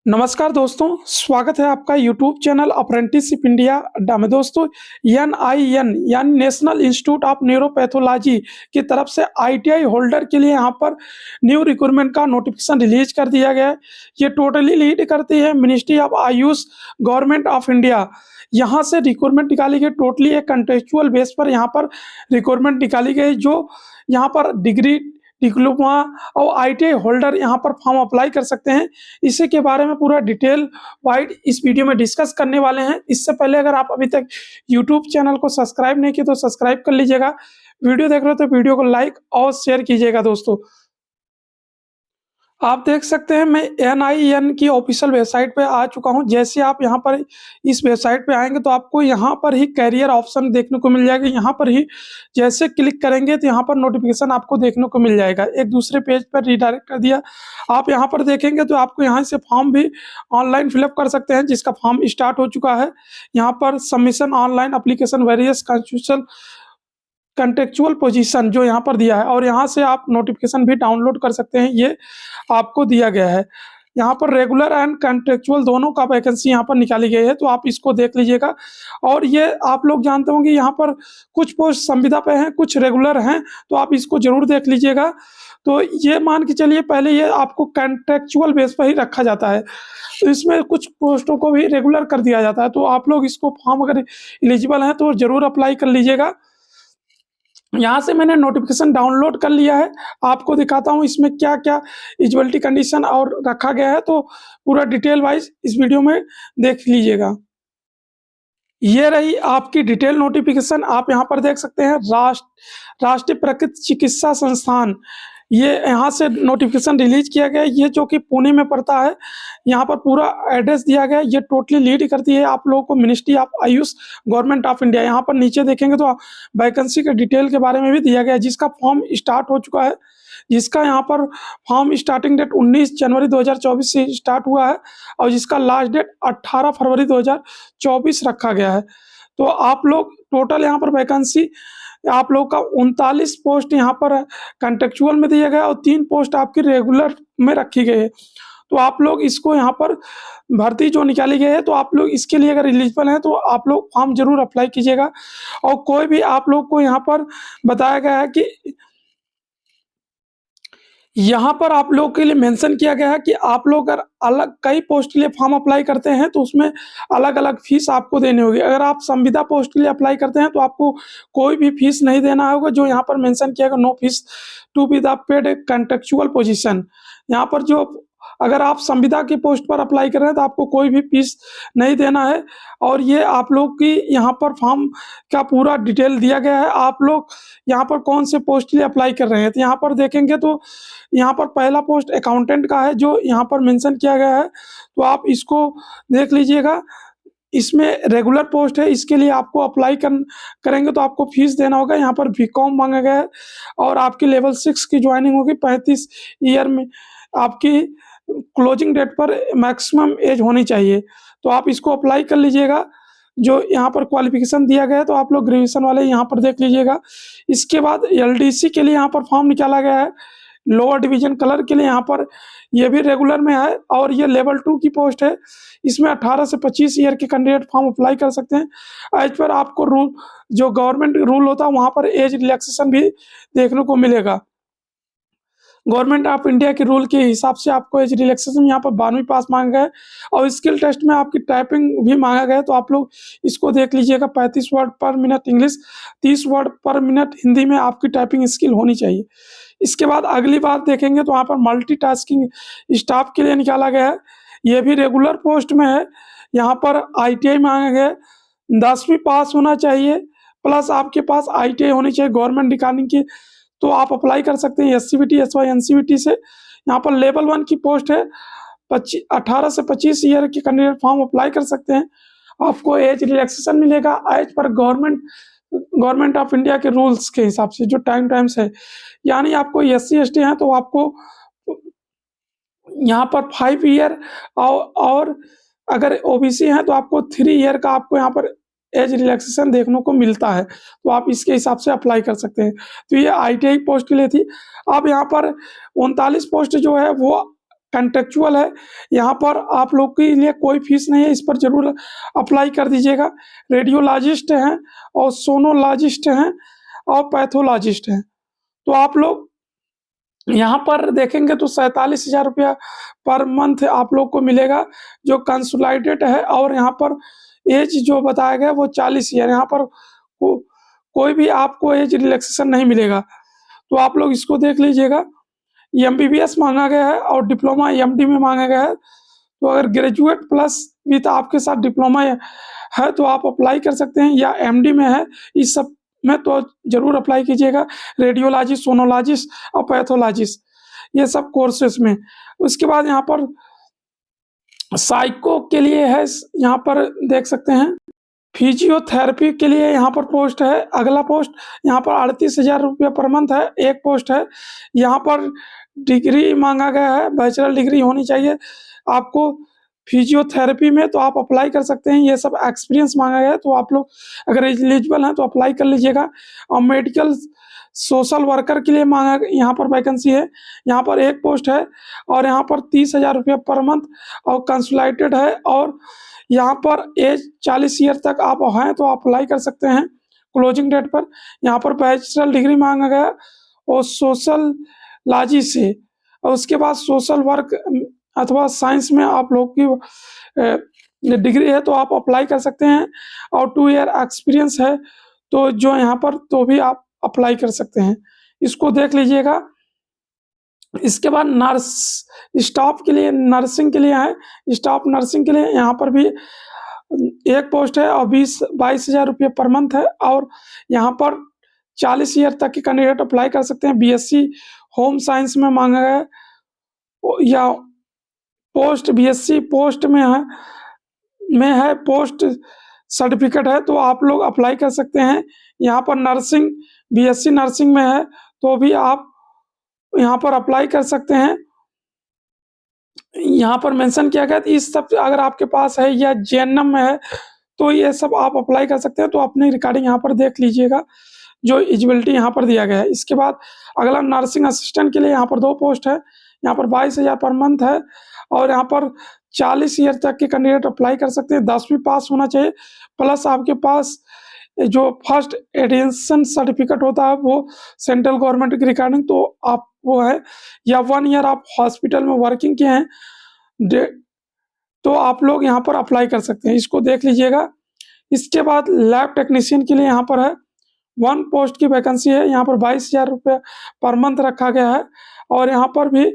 नमस्कार दोस्तों, स्वागत है आपका यूट्यूब चैनल अप्रेंटिसशिप इंडिया अड्डा में। दोस्तों, एनआईएन यानी नेशनल इंस्टीट्यूट ऑफ न्यूरोपैथोलॉजी की तरफ से आईटीआई होल्डर के लिए यहाँ पर न्यू रिक्रूटमेंट का नोटिफिकेशन रिलीज कर दिया गया है। ये टोटली लीड करती है ministry of Ayush, government of India. यहाँ से रिक्रूटमेंट निकाली गई, टोटली एक कंटेक्चुअल बेस पर यहाँ पर रिक्रूटमेंट निकाली गई। जो यहाँ पर डिग्री, डिप्लोमा और आईटीआई होल्डर यहाँ पर फॉर्म अप्लाई कर सकते हैं। इसी के बारे में पूरा डिटेल वाइड इस वीडियो में डिस्कस करने वाले हैं। इससे पहले अगर आप अभी तक यूट्यूब चैनल को सब्सक्राइब नहीं किए तो सब्सक्राइब कर लीजिएगा। वीडियो देख रहे हो तो वीडियो को लाइक और शेयर कीजिएगा। दोस्तों, आप देख सकते हैं मैं एनआईएन की ऑफिशियल वेबसाइट पे आ चुका हूं। जैसे आप यहां पर इस वेबसाइट पे आएंगे तो आपको यहां पर ही करियर ऑप्शन देखने को मिल जाएगा। यहां पर ही जैसे क्लिक करेंगे तो यहां पर नोटिफिकेशन आपको देखने को मिल जाएगा। एक दूसरे पेज पर रिडायरेक्ट कर दिया। आप यहां पर देखेंगे तो आपको यहां से फॉर्म भी ऑनलाइन फिलअप कर सकते हैं, जिसका फॉर्म स्टार्ट हो चुका है। यहाँ पर submission online application various constitutional contextual position जो यहाँ पर दिया है, और यहाँ से आप नोटिफिकेशन भी डाउनलोड कर सकते हैं। ये आपको दिया गया है। यहाँ पर रेगुलर एंड कंट्रेक्चुअल दोनों का वैकेंसी यहाँ पर निकाली गई है, तो आप इसको देख लीजिएगा। और ये आप लोग जानते होंगे यहाँ पर कुछ पोस्ट संविदा पे हैं, कुछ रेगुलर हैं, तो आप इसको जरूर देख लीजिएगा। तो ये मान के चलिए पहले ये आपको कंट्रेक्चुअल बेस पर ही रखा जाता है, तो इसमें कुछ पोस्टों को भी रेगुलर कर दिया जाता है। तो आप लोग इसको फॉर्म अगर एलिजिबल हैं तो जरूर अप्लाई कर लीजिएगा। यहाँ से मैंने नोटिफिकेशन डाउनलोड कर लिया है। आपको दिखाता हूँ इसमें क्या क्या एलिजिबिलिटी कंडीशन और रखा गया है, तो पूरा डिटेल वाइज इस वीडियो में देख लीजिएगा। ये रही आपकी डिटेल नोटिफिकेशन। आप यहाँ पर देख सकते हैं राष्ट्रीय प्राकृतिक चिकित्सा संस्थान, ये यहाँ से नोटिफिकेशन रिलीज किया गया है। ये जो कि पुणे में पड़ता है। यहाँ पर पूरा एड्रेस दिया गया है। ये टोटली लीड करती है आप लोगों को ministry of Ayush, government of India. यहाँ पर नीचे देखेंगे तो वैकेंसी के डिटेल के बारे में भी दिया गया है, जिसका फॉर्म स्टार्ट हो चुका है। जिसका यहाँ पर फॉर्म स्टार्टिंग डेट 19 जनवरी 2024 से स्टार्ट हुआ है, और जिसका लास्ट डेट 18 फरवरी 2024 रखा गया है। तो आप लोग टोटल यहाँ पर वैकेंसी आप लोग का 39 पोस्ट यहाँ पर कंटेक्चुअल में दिया गया, और 3 पोस्ट आपकी रेगुलर में रखी गई है। तो आप लोग इसको यहाँ पर भर्ती जो निकाली गई है, तो आप लोग इसके लिए अगर एलिजिबल हैं तो आप लोग फॉर्म जरूर अप्लाई कीजिएगा। और कोई भी आप लोग को यहाँ पर बताया गया है कि यहाँ पर आप लोगों के लिए मेंशन किया गया है कि आप लोग अगर अलग कई पोस्ट के लिए फॉर्म अप्लाई करते हैं तो उसमें अलग-अलग फीस आपको देनी होगी। अगर आप संविदा पोस्ट के लिए अप्लाई करते हैं तो आपको कोई भी फीस नहीं देना होगा। जो यहाँ पर मेंशन किया गया, no fees to be the paid contractual position. यहाँ पर जो अगर आप संविदा की पोस्ट पर अप्लाई कर रहे हैं तो आपको कोई भी फीस नहीं देना है। और ये आप लोग की यहाँ पर फॉर्म का पूरा डिटेल दिया गया है। आप लोग यहाँ पर कौन से पोस्ट के लिए अप्लाई कर रहे हैं, तो यहाँ पर देखेंगे तो यहाँ पर पहला पोस्ट अकाउंटेंट का है, जो यहाँ पर मेंशन किया गया है। तो आप इसको देख लीजिएगा। इसमें रेगुलर पोस्ट है, इसके लिए आपको अप्लाई करेंगे तो आपको फीस देना होगा। यहाँ पर बीकॉम मांगा गया है, और आपकी लेवल 6 की ज्वाइनिंग होगी। 35 ईयर में आपकी क्लोजिंग डेट पर मैक्सिमम एज होनी चाहिए। तो आप इसको अप्लाई कर लीजिएगा। जो यहाँ पर क्वालिफिकेशन दिया गया है तो आप लोग ग्रेजुएशन वाले यहाँ पर देख लीजिएगा। इसके बाद एलडीसी के लिए यहाँ पर फॉर्म निकाला गया है। लोअर डिवीजन कलर के लिए यहाँ पर ये भी रेगुलर में है, और ये लेवल 2 की पोस्ट है। इसमें 18 से 25 ईयर के कैंडिडेट फॉर्म अप्लाई कर सकते हैं। एज पर आपको रूल, जो गवर्नमेंट रूल होता है वहाँ पर एज रिलैक्सेशन भी देखने को मिलेगा। गवर्नमेंट ऑफ इंडिया के रूल के हिसाब से आपको एज रिलैक्सेशन यहाँ पर 12वीं पास मांगा गया है, और स्किल टेस्ट में आपकी टाइपिंग भी मांगा गया है। तो आप लोग इसको देख लीजिएगा। 35 वर्ड पर मिनट इंग्लिश, 30 वर्ड पर मिनट हिंदी में आपकी टाइपिंग स्किल होनी चाहिए। इसके बाद अगली बात देखेंगे तो वहाँ पर मल्टीटास्किंग स्टाफ के लिए निकाला गया है। ये भी रेगुलर पोस्ट में है। यहाँ पर आईटीआई मांगा गया है, 10वीं पास होना चाहिए, प्लस आपके पास आईटीआई होनी चाहिए गवर्नमेंट रिकॉर्डिंग की। तो आप अप्लाई कर सकते हैं एससीबीटी अथवा एनसीबीटी से। यहाँ पर लेवल 1 की पोस्ट है। 18 से 25 ईयर के कैंडिडेट फॉर्म अप्लाई कर सकते हैं। आपको एज रिलैक्सेशन मिलेगा एज पर गवर्नमेंट ऑफ इंडिया के रूल्स के हिसाब से, जो टाइम्स है। यानी आपको एससी एसटी हैं तो आपको यहाँ पर 5 ईयर, और अगर ओबीसी हैं तो आपको 3 ईयर का आपको यहाँ पर एज रिलैक्सेशन देखने को मिलता है। तो आप इसके हिसाब से अप्लाई कर सकते हैं। तो ये आईटीआई पोस्ट के लिए थी। अब यहाँ पर 39 पोस्ट जो है वो कॉन्ट्रेक्चुअल है, यहाँ पर आप लोग के लिए कोई फीस नहीं है, इस पर ज़रूर अप्लाई कर दीजिएगा। रेडियोलॉजिस्ट हैं और सोनोलॉजिस्ट हैं और पैथोलॉजिस्ट हैं। तो आप लोग यहाँ पर देखेंगे तो 47,000 रुपया पर मंथ आप लोग को मिलेगा, जो कंसोलिडेटेड है, और यहाँ पर एज जो बताया गया है वो 40 ईयर, यहाँ पर कोई भी आपको एज रिलैक्सेशन नहीं मिलेगा। तो आप लोग इसको देख लीजिएगा। एमबीबीएस मांगा गया है और डिप्लोमा एमडी में मांगा गया है। तो अगर ग्रेजुएट प्लस विथ आपके साथ डिप्लोमा है तो आप अप्लाई कर सकते हैं, या एमडी में है, इस सब में तो ज़रूर अप्लाई कीजिएगा। रेडियोलॉजिस्ट, सोनोलॉजिस्ट और पैथोलॉजिस्ट, ये सब कोर्सेस में। उसके बाद यहाँ पर साइको के लिए है, यहाँ पर देख सकते हैं। फिजियोथेरेपी के लिए यहाँ पर पोस्ट है, अगला पोस्ट यहाँ पर 38,000 रुपये पर मंथ है, एक पोस्ट है। यहाँ पर डिग्री मांगा गया है, बैचलर डिग्री होनी चाहिए आपको फिजियोथेरेपी में, तो आप अप्लाई कर सकते हैं। ये सब एक्सपीरियंस मांगा गया है, तो आप लोग अगर एलिजिबल हैं तो अप्लाई कर लीजिएगा। और मेडिकल सोशल वर्कर के लिए मांगा यहाँ पर वैकेंसी है, यहाँ पर एक पोस्ट है, और यहाँ पर 30,000 रुपये पर मंथ और कंसोलिडेटेड है, और यहाँ पर एज 40 ईयर तक आप हैं तो अप्लाई कर सकते हैं क्लोजिंग डेट पर। यहाँ पर बैचलर डिग्री मांगा गया और सोशल लॉजी से, और उसके बाद सोशल वर्क अथवा साइंस में आप लोग की डिग्री है तो आप अप्लाई कर सकते हैं, और 2 ईयर एक्सपीरियंस है तो जो यहाँ पर तो भी आप अप्लाई कर सकते हैं। इसको देख लीजिएगा। इसके बाद नर्स स्टाफ के लिए, नर्सिंग के लिए है, स्टाफ नर्सिंग के लिए यहाँ पर भी एक पोस्ट है और 22,000 रुपये पर मंथ है, और यहाँ पर 40 ईयर तक के कैंडिडेट अप्लाई कर सकते हैं। बीएससी होम साइंस में मांगा गया है, या पोस्ट बीएससी पोस्ट में है पोस्ट सर्टिफिकेट है तो आप लोग अप्लाई कर सकते हैं। यहाँ पर नर्सिंग बीएससी नर्सिंग में है तो भी आप यहाँ पर अप्लाई कर सकते हैं। यहाँ पर मेंशन किया गया है, इस सब अगर आपके पास है या जेएनएम में है तो ये सब आप अप्लाई कर सकते हैं। तो अपनी रिकॉर्डिंग यहाँ पर देख लीजिएगा, जो एलिजिबिलिटी यहाँ पर दिया गया है। इसके बाद अगला नर्सिंग असिस्टेंट के लिए यहाँ पर 2 पोस्ट है, यहाँ पर 22,000 पर मंथ है, और यहाँ पर 40 ईयर तक के कैंडिडेट अप्लाई कर सकते हैं। 10वीं पास होना चाहिए, प्लस आपके पास जो फर्स्ट एडिशन सर्टिफिकेट होता है वो सेंट्रल गवर्नमेंट की रिकॉर्डिंग तो आप वो है, या 1 ईयर आप हॉस्पिटल में वर्किंग किए हैं तो आप लोग यहाँ पर अप्लाई कर सकते हैं। इसको देख लीजिएगा। इसके बाद लैब टेक्नीशियन के लिए यहाँ पर है 1 पोस्ट की वैकेंसी है, यहाँ पर 22,000 रुपये पर मंथ रखा गया है, और यहाँ पर भी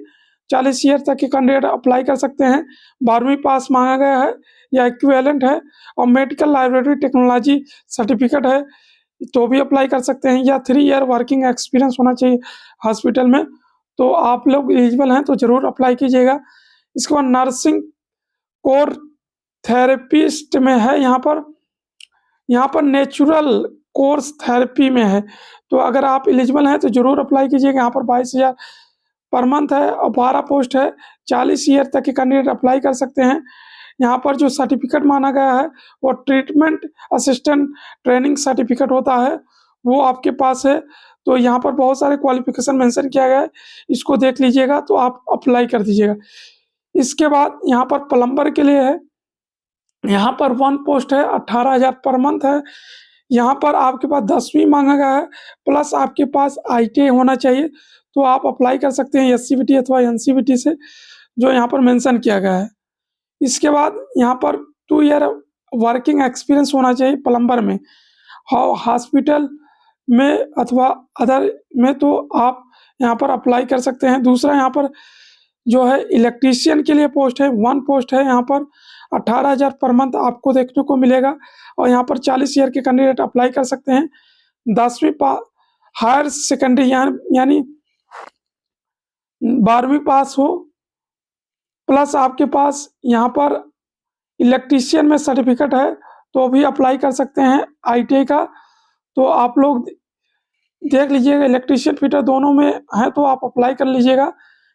40 ईयर तक के कैंडिडेट अप्लाई कर सकते हैं। 12वीं पास मांगा गया है या इक्विवेलेंट है, और मेडिकल लाइब्रेरी टेक्नोलॉजी सर्टिफिकेट है तो भी अप्लाई कर सकते हैं, या 3 ईयर वर्किंग एक्सपीरियंस होना चाहिए हॉस्पिटल में। तो आप लोग एलिजिबल हैं तो ज़रूर अप्लाई कीजिएगा। इसके बाद नर्सिंग कोर थेरेपिस्ट में है, यहाँ पर नेचुरल कोर्स थेरेपी में है, तो अगर आप एलिजिबल हैं तो ज़रूर अप्लाई कीजिएगा। यहाँ पर 22,000 पर मंथ है और 12 पोस्ट है, 40 ईयर तक के कैंडिडेट अप्लाई कर सकते हैं। यहाँ पर जो सर्टिफिकेट माना गया है वो ट्रीटमेंट असिस्टेंट ट्रेनिंग सर्टिफिकेट होता है, वो आपके पास है। तो यहाँ पर बहुत सारे क्वालिफिकेशन मेंशन किया गया है, इसको देख लीजिएगा तो आप अप्लाई कर दीजिएगा। इसके बाद यहाँ पर प्लम्बर के लिए है, यहाँ पर 1 पोस्ट है, 18,000 पर मंथ है। यहाँ पर आपके पास 10वीं मांगा गया है, प्लस आपके पास आईटीआई होना चाहिए, तो आप अप्लाई कर सकते हैं एससीबीटी अथवा एनसीबीटी से, जो यहाँ पर मेंशन किया गया है। इसके बाद यहाँ पर 2 ईयर वर्किंग एक्सपीरियंस होना चाहिए प्लम्बर में, हॉस्पिटल में अथवा अदर में, तो आप यहाँ पर अप्लाई कर सकते हैं। दूसरा यहाँ पर जो है इलेक्ट्रीशियन के लिए पोस्ट है, 1 पोस्ट है, यहाँ पर 18,000 पर मंथ आपको देखने को मिलेगा, और यहाँ पर 40 ईयर के कैंडिडेट अप्लाई कर सकते हैं। 10वीं हायर सेकेंडरी यानी 12वीं पास हो, प्लस आपके पास यहाँ पर इलेक्ट्रीशियन में सर्टिफिकेट है तो भी अप्लाई कर सकते हैं आईटीआई का। तो आप लोग देख लीजिएगा, इलेक्ट्रीशियन फिटर दोनों में है तो आप अप्लाई कर लीजिएगा।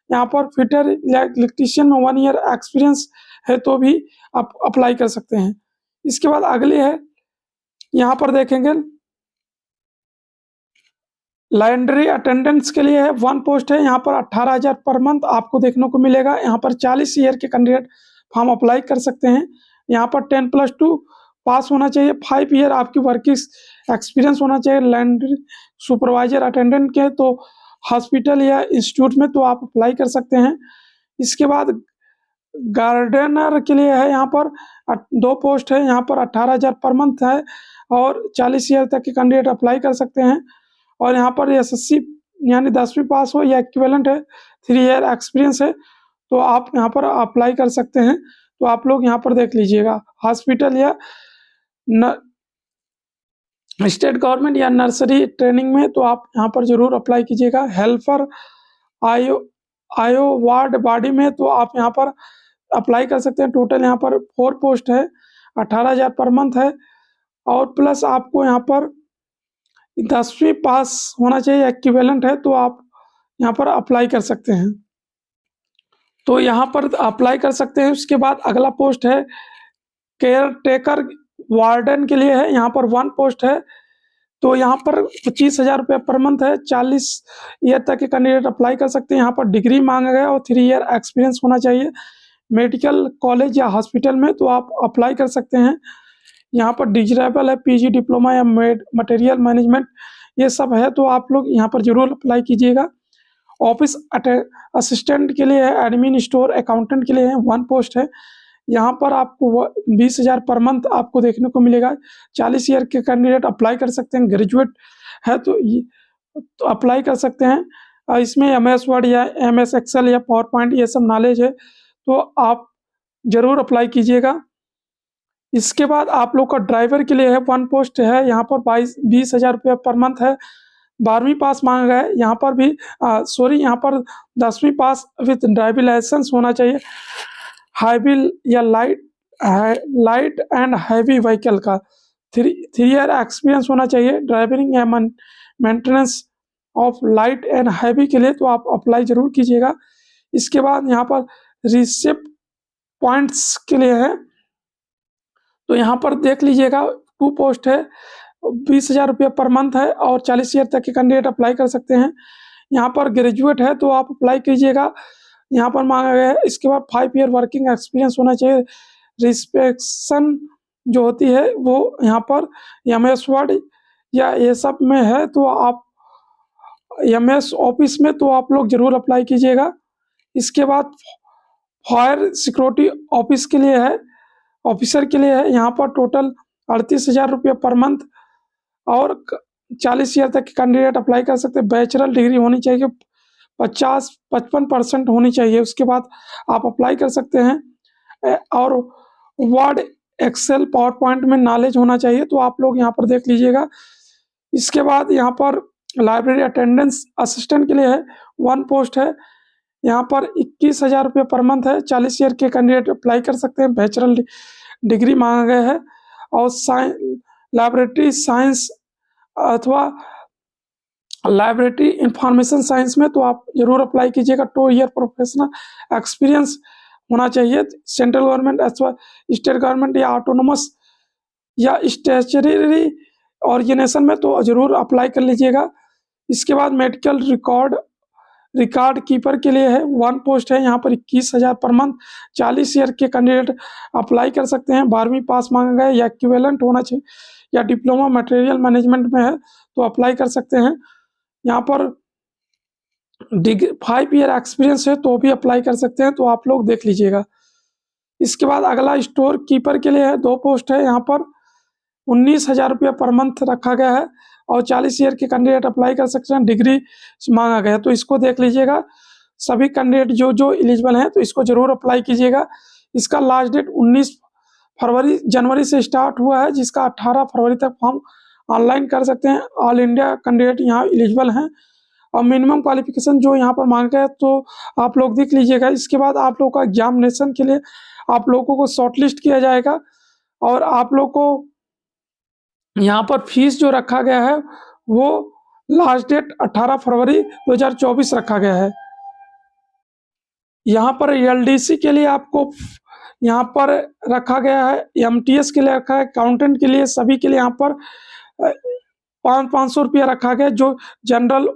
यहाँ पर फिटर इलेक्ट्रीशियन में 1 ईयर एक्सपीरियंस है तो भी आप अप्लाई कर सकते हैं। इसके बाद अगली है, यहाँ पर देखेंगे लॉन्ड्री अटेंडेंट्स के लिए है 1 पोस्ट है, यहाँ पर 18,000 पर मंथ आपको देखने को मिलेगा। यहाँ पर 40 ईयर के कैंडिडेट फॉर्म अप्लाई कर सकते हैं। यहाँ पर 10+2 पास होना चाहिए, 5 ईयर आपकी वर्किंग एक्सपीरियंस होना चाहिए। लॉन्ड्री सुपरवाइजर अटेंडेंट के तो हॉस्पिटल या इंस्टीट्यूट में तो आप अप्लाई कर सकते हैं। इसके बाद गार्डनर के लिए है, यहाँ पर 2 पोस्ट है, यहाँ पर 18,000 पर मंथ है और 40 ईयर तक के कैंडिडेट अप्लाई कर सकते हैं। और यहाँ पर एसएससी यानी 10वीं पास हो या इक्विवेलेंट है, 3 ईयर एक्सपीरियंस है, तो आप यहाँ पर अप्लाई कर सकते हैं। तो आप लोग यहाँ पर देख लीजिएगा, हॉस्पिटल या स्टेट गवर्नमेंट या नर्सरी ट्रेनिंग में तो आप यहाँ पर जरूर अप्लाई कीजिएगा। हेल्पर आयो वार्ड बॉडी में तो आप यहाँ पर अप्लाई कर सकते हैं। टोटल यहाँ पर 4 पोस्ट है, 18,000 पर मंथ है और प्लस आपको यहाँ पर 10वीं पास होना चाहिए, इक्विवेलेंट है, तो आप यहाँ पर अप्लाई कर सकते हैं। तो यहाँ पर अप्लाई कर सकते हैं। उसके बाद अगला पोस्ट है केयर टेकर वार्डन के लिए है, यहाँ पर 1 पोस्ट है, तो यहाँ पर 25,000 रुपये पर मंथ है। 40 ईयर तक के कैंडिडेट अप्लाई कर सकते हैं। यहाँ पर डिग्री मांगा गया और 3 ईयर एक्सपीरियंस होना चाहिए मेडिकल कॉलेज या हॉस्पिटल में, तो आप अप्लाई कर सकते हैं। यहाँ पर डिजरेबल है, पीजी डिप्लोमा या मटेरियल मैनेजमेंट ये सब है, तो आप लोग यहाँ पर जरूर अप्लाई कीजिएगा। ऑफिस असिस्टेंट के लिए है, एडमिन स्टोर अकाउंटेंट के लिए है, 1 पोस्ट है। यहाँ पर आपको 20,000 पर मंथ आपको देखने को मिलेगा। 40 ईयर के कैंडिडेट अप्लाई कर सकते हैं, ग्रेजुएट है तो तो अप्लाई कर सकते हैं। इसमें MS वर्ड या MS एक्सेल या पावर पॉइंट ये सब नॉलेज है, तो आप जरूर अप्लाई कीजिएगा। इसके बाद आप लोग का ड्राइवर के लिए है, 1 पोस्ट है, यहाँ पर 20,000 रुपये पर मंथ है। 12वीं पास मांगा गया है, यहाँ पर भी यहाँ पर 10वीं पास विथ ड्राइविंग लाइसेंस होना चाहिए। हैवी या लाइट एंड हैवी व्हीकल का 3 ईयर एक्सपीरियंस होना चाहिए। ड्राइविंग या maintenance of light and heavy के लिए तो आप अप्लाई जरूर कीजिएगा। इसके बाद यहाँ पर रिसिप्ट पॉइंट्स के लिए है, तो यहाँ पर देख लीजिएगा 2 पोस्ट है, 20,000 रुपये पर मंथ है और 40 ईयर तक के कैंडिडेट अप्लाई कर सकते हैं। यहाँ पर ग्रेजुएट है तो आप अप्लाई कीजिएगा, यहाँ पर मांगा गया है। इसके बाद 5 ईयर वर्किंग एक्सपीरियंस होना चाहिए। रिस्पेक्शन जो होती है वो यहाँ पर MS वर्ड या ये सब में है, तो आप MS ऑफिस में तो आप लोग जरूर अप्लाई कीजिएगा। इसके बाद फायर सिक्योरिटी ऑफिस के लिए है, ऑफिसर के लिए है, यहाँ पर टोटल 38,000 रुपये पर मंथ और 40 ईयर तक के कैंडिडेट अप्लाई कर सकते हैं। बैचलर डिग्री होनी चाहिए, 55% होनी चाहिए, उसके बाद आप अप्लाई कर सकते हैं। और वर्ड एक्सेल पावर पॉइंट में नॉलेज होना चाहिए, तो आप लोग यहाँ पर देख लीजिएगा। इसके बाद यहाँ पर लाइब्रेरी अटेंडेंस असिस्टेंट के लिए है, 1 पोस्ट है, यहाँ पर 21,000 रुपये पर मंथ है। 40 ईयर के कैंडिडेट अप्लाई कर सकते हैं, बैचलर डिग्री मांगा गया है। और लाइब्रेरी साइंस अथवा लाइब्रेरी इंफॉर्मेशन साइंस में तो आप जरूर अप्लाई कीजिएगा। 2 ईयर प्रोफेशनल एक्सपीरियंस होना चाहिए। सेंट्रल गवर्नमेंट अथवा स्टेट गवर्नमेंट या ऑटोनोमस या स्टैट्यूटरी ऑर्गेनाइजेशन में तो जरूर अप्लाई कर लीजिएगा। इसके बाद मेडिकल रिकॉर्ड कीपर के लिए है, 1 पोस्ट है, यहाँ पर 21,000 पर मंथ। 40 ईयर के कैंडिडेट अप्लाई कर सकते हैं। 12वीं पास मांगा गया या इक्विवेलेंट होना चाहिए या डिप्लोमा मटेरियल मैनेजमेंट में है तो अप्लाई कर सकते हैं। यहाँ पर 5 ईयर एक्सपीरियंस है तो भी अप्लाई कर सकते हैं, तो आप लोग देख लीजिएगा। इसके बाद अगला स्टोर कीपर के लिए है, 2 पोस्ट है, यहाँ पर 19,000 रुपये पर मंथ रखा गया है और 40 ईयर के कैंडिडेट अप्लाई कर सकते हैं। डिग्री मांगा गया है, तो इसको देख लीजिएगा। सभी कैंडिडेट जो एलिजिबल हैं तो इसको जरूर अप्लाई कीजिएगा। इसका लास्ट डेट 19 जनवरी से स्टार्ट हुआ है, जिसका 18 फरवरी तक फॉर्म ऑनलाइन कर सकते हैं। ऑल इंडिया कैंडिडेट यहाँ एलिजिबल हैं और मिनिमम क्वालिफिकेशन जो यहाँ पर मांगा है तो आप लोग देख लीजिएगा। इसके बाद आप लोग का एग्जामिनेशन के लिए आप लोगों को शॉर्टलिस्ट किया जाएगा और आप लोग को यहाँ पर फीस जो रखा गया है वो लास्ट डेट 18 फरवरी 2024 रखा गया है। यहाँ पर LDC के लिए आपको यहाँ पर रखा गया है, MTS के लिए रखा है, अकाउंटेंट के लिए, सभी के लिए यहाँ पर ₹500 रखा गया है जो जनरल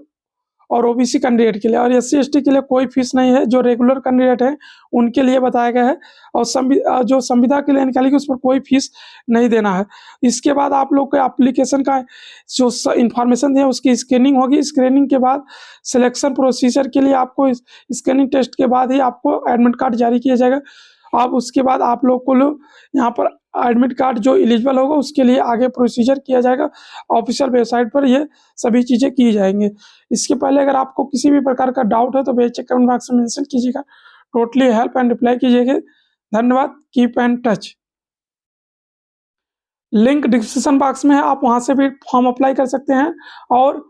और ओबीसी कैंडिडेट के लिए, और एससी-एसटी के लिए कोई फीस नहीं है, जो रेगुलर कैंडिडेट हैं, उनके लिए बताया गया है। और जो संविदा के लिए निकाली गई उस पर कोई फीस नहीं देना है। इसके बाद आप लोग के एप्लीकेशन का जो इन्फॉर्मेशन है उसकी स्कैनिंग होगी। स्कैनिंग के बाद सिलेक्शन प्रोसीजर के लिए आपको स्कैनिंग टेस्ट के बाद ही आपको एडमिट कार्ड जारी किया जाएगा। अब उसके बाद आप लोग को यहाँ पर एडमिट कार्ड जो एलिजिबल होगा उसके लिए आगे प्रोसीजर किया जाएगा। ऑफिशियल वेबसाइट पर ये सभी चीज़ें की जाएँगी। इसके पहले अगर आपको किसी भी प्रकार का डाउट है तो बेशक कमेंट बॉक्स में मेंशन कीजिएगा। टोटली हेल्प एंड रिप्लाई कीजिएगा। धन्यवाद। Keep in touch. Link description box में है, आप वहाँ से भी फॉर्म अप्लाई कर सकते हैं और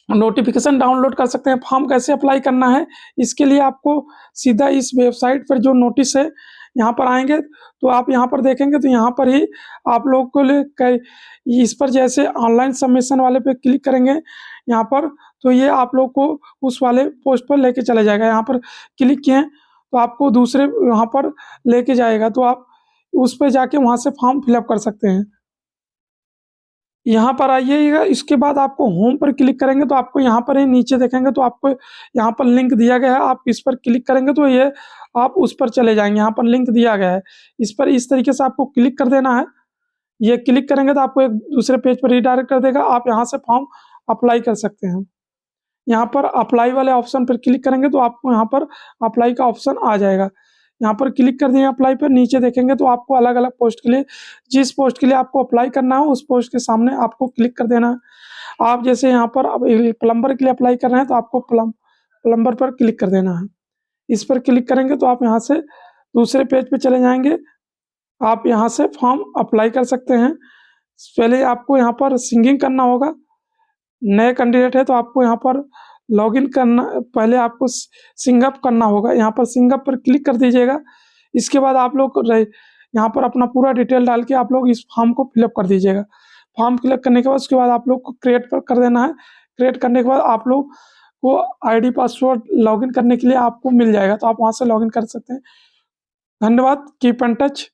नोटिफिकेशन डाउनलोड कर सकते हैं। फॉर्म कैसे अप्लाई करना है, इसके लिए आपको सीधा इस वेबसाइट पर जो नोटिस है यहाँ पर आएँगे तो आप यहाँ पर देखेंगे तो यहाँ पर ही आप लोग को इस पर जैसे ऑनलाइन सबमिशन वाले पे क्लिक करेंगे यहाँ पर, तो ये आप लोग को उस वाले पोस्ट पर लेके चला जाएगा। यहाँ पर क्लिक किए तो आपको दूसरे वहाँ पर लेके जाएगा, तो आप उस पे जाके वहाँ से फॉर्म फिलअप कर सकते हैं। यहाँ पर आइएगा, इसके बाद आपको होम पर क्लिक करेंगे तो आपको यहाँ पर ही नीचे देखेंगे तो आपको यहाँ पर लिंक दिया गया है। आप इस पर क्लिक करेंगे तो ये आप उस पर चले जाएँगे। यहाँ पर लिंक दिया गया है, इस पर इस तरीके से आपको क्लिक कर देना है। ये क्लिक करेंगे तो आपको एक दूसरे पेज पर रीडायरेक्ट कर देगा। आप यहाँ से फॉर्म अप्लाई कर सकते हैं। यहाँ पर अप्लाई वाले ऑप्शन पर क्लिक करेंगे तो आपको यहाँ पर अप्लाई का ऑप्शन आ जाएगा। यहाँ पर क्लिक कर दिए अप्लाई पर, नीचे देखेंगे तो आपको अलग-अलग पोस्ट के लिए जिस पोस्ट के लिए आपको अप्लाई करना हो उस पोस्ट के सामने आपको क्लिक कर देना है। आप जैसे यहाँ पर अब प्लम्बर के लिए अप्लाई कर रहे हैं तो आपको प्लम्बर पर क्लिक कर देना है। इस पर क्लिक करेंगे तो आप यहाँ से दूसरे पेज पे चले जाएँगे। आप यहाँ से फॉर्म अप्लाई कर सकते हैं। पहले आपको यहाँ पर सिंगिंग करना होगा। नए कैंडिडेट है तो आपको यहाँ पर लॉगिन करना, पहले आपको सिंग अप करना होगा। यहाँ पर सिंग अप पर क्लिक कर दीजिएगा। इसके बाद आप लोग यहाँ पर अपना पूरा डिटेल डाल के आप लोग इस फॉर्म को फिलअप कर दीजिएगा। फॉर्म फिलअप करने के बाद उसके बाद आप लोग को क्रिएट पर कर देना है। क्रिएट करने के बाद आप लोग को आईडी पासवर्ड लॉगिन करने के लिए आपको मिल जाएगा, तो आप वहाँ से लॉगिन कर सकते हैं। धन्यवाद। Keep in touch.